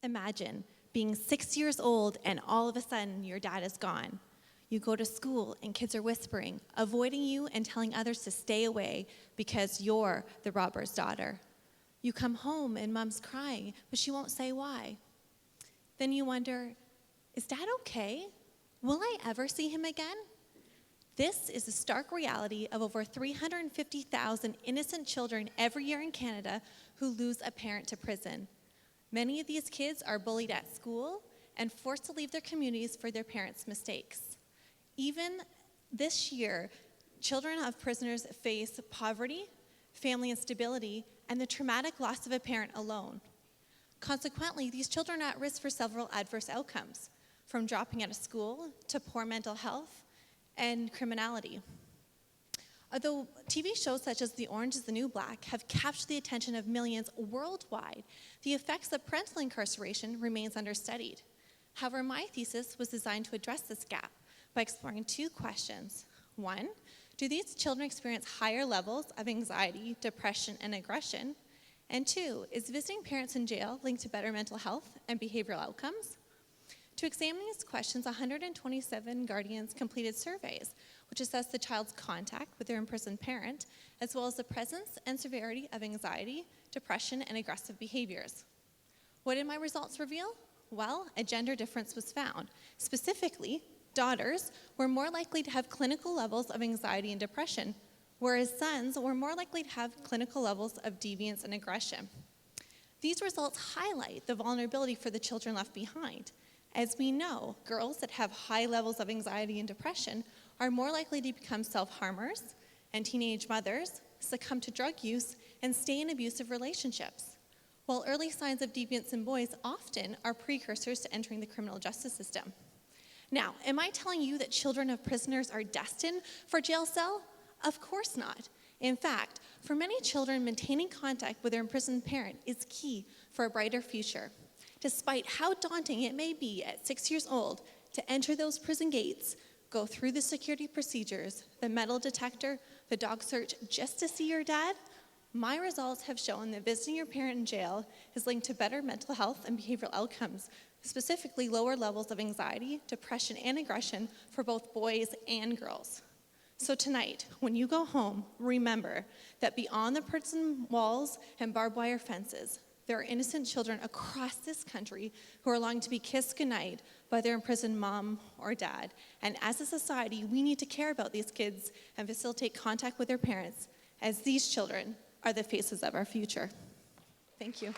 Imagine being 6 years old and all of a sudden your dad is gone. You go to school and kids are whispering, avoiding you and telling others to stay away because you're the robber's daughter. You come home and mom's crying, but she won't say why. Then you wonder, is dad okay? Will I ever see him again? This is the stark reality of over 350,000 innocent children every year in Canada who lose a parent to prison. Many of these kids are bullied at school and forced to leave their communities for their parents' mistakes. Even this year, children of prisoners face poverty, family instability, and the traumatic loss of a parent alone. Consequently, these children are at risk for several adverse outcomes, from dropping out of school to poor mental health and criminality. Although TV shows such as The Orange is the New Black have captured the attention of millions worldwide, the effects of parental incarceration remains understudied. However, my thesis was designed to address this gap by exploring two questions. One, do these children experience higher levels of anxiety, depression, and aggression? And two, is visiting parents in jail linked to better mental health and behavioral outcomes? To examine these questions, 127 guardians completed surveys, which assessed the child's contact with their imprisoned parent, as well as the presence and severity of anxiety, depression, and aggressive behaviors. What did my results reveal? Well, a gender difference was found. Specifically, daughters were more likely to have clinical levels of anxiety and depression, whereas sons were more likely to have clinical levels of deviance and aggression. These results highlight the vulnerability for the children left behind. As we know, girls that have high levels of anxiety and depression are more likely to become self-harmers, and teenage mothers succumb to drug use and stay in abusive relationships. While early signs of deviance in boys often are precursors to entering the criminal justice system. Now, am I telling you that children of prisoners are destined for jail cell? Of course not. In fact, for many children, maintaining contact with their imprisoned parent is key for a brighter future. Despite how daunting it may be at 6 years old to enter those prison gates, go through the security procedures, the metal detector, the dog search just to see your dad, my results have shown that visiting your parent in jail is linked to better mental health and behavioral outcomes, specifically lower levels of anxiety, depression, and aggression for both boys and girls. So tonight, when you go home, remember that beyond the prison walls and barbed wire fences, there are innocent children across this country who are longing to be kissed goodnight by their imprisoned mom or dad. And as a society, we need to care about these kids and facilitate contact with their parents, as these children are the faces of our future. Thank you.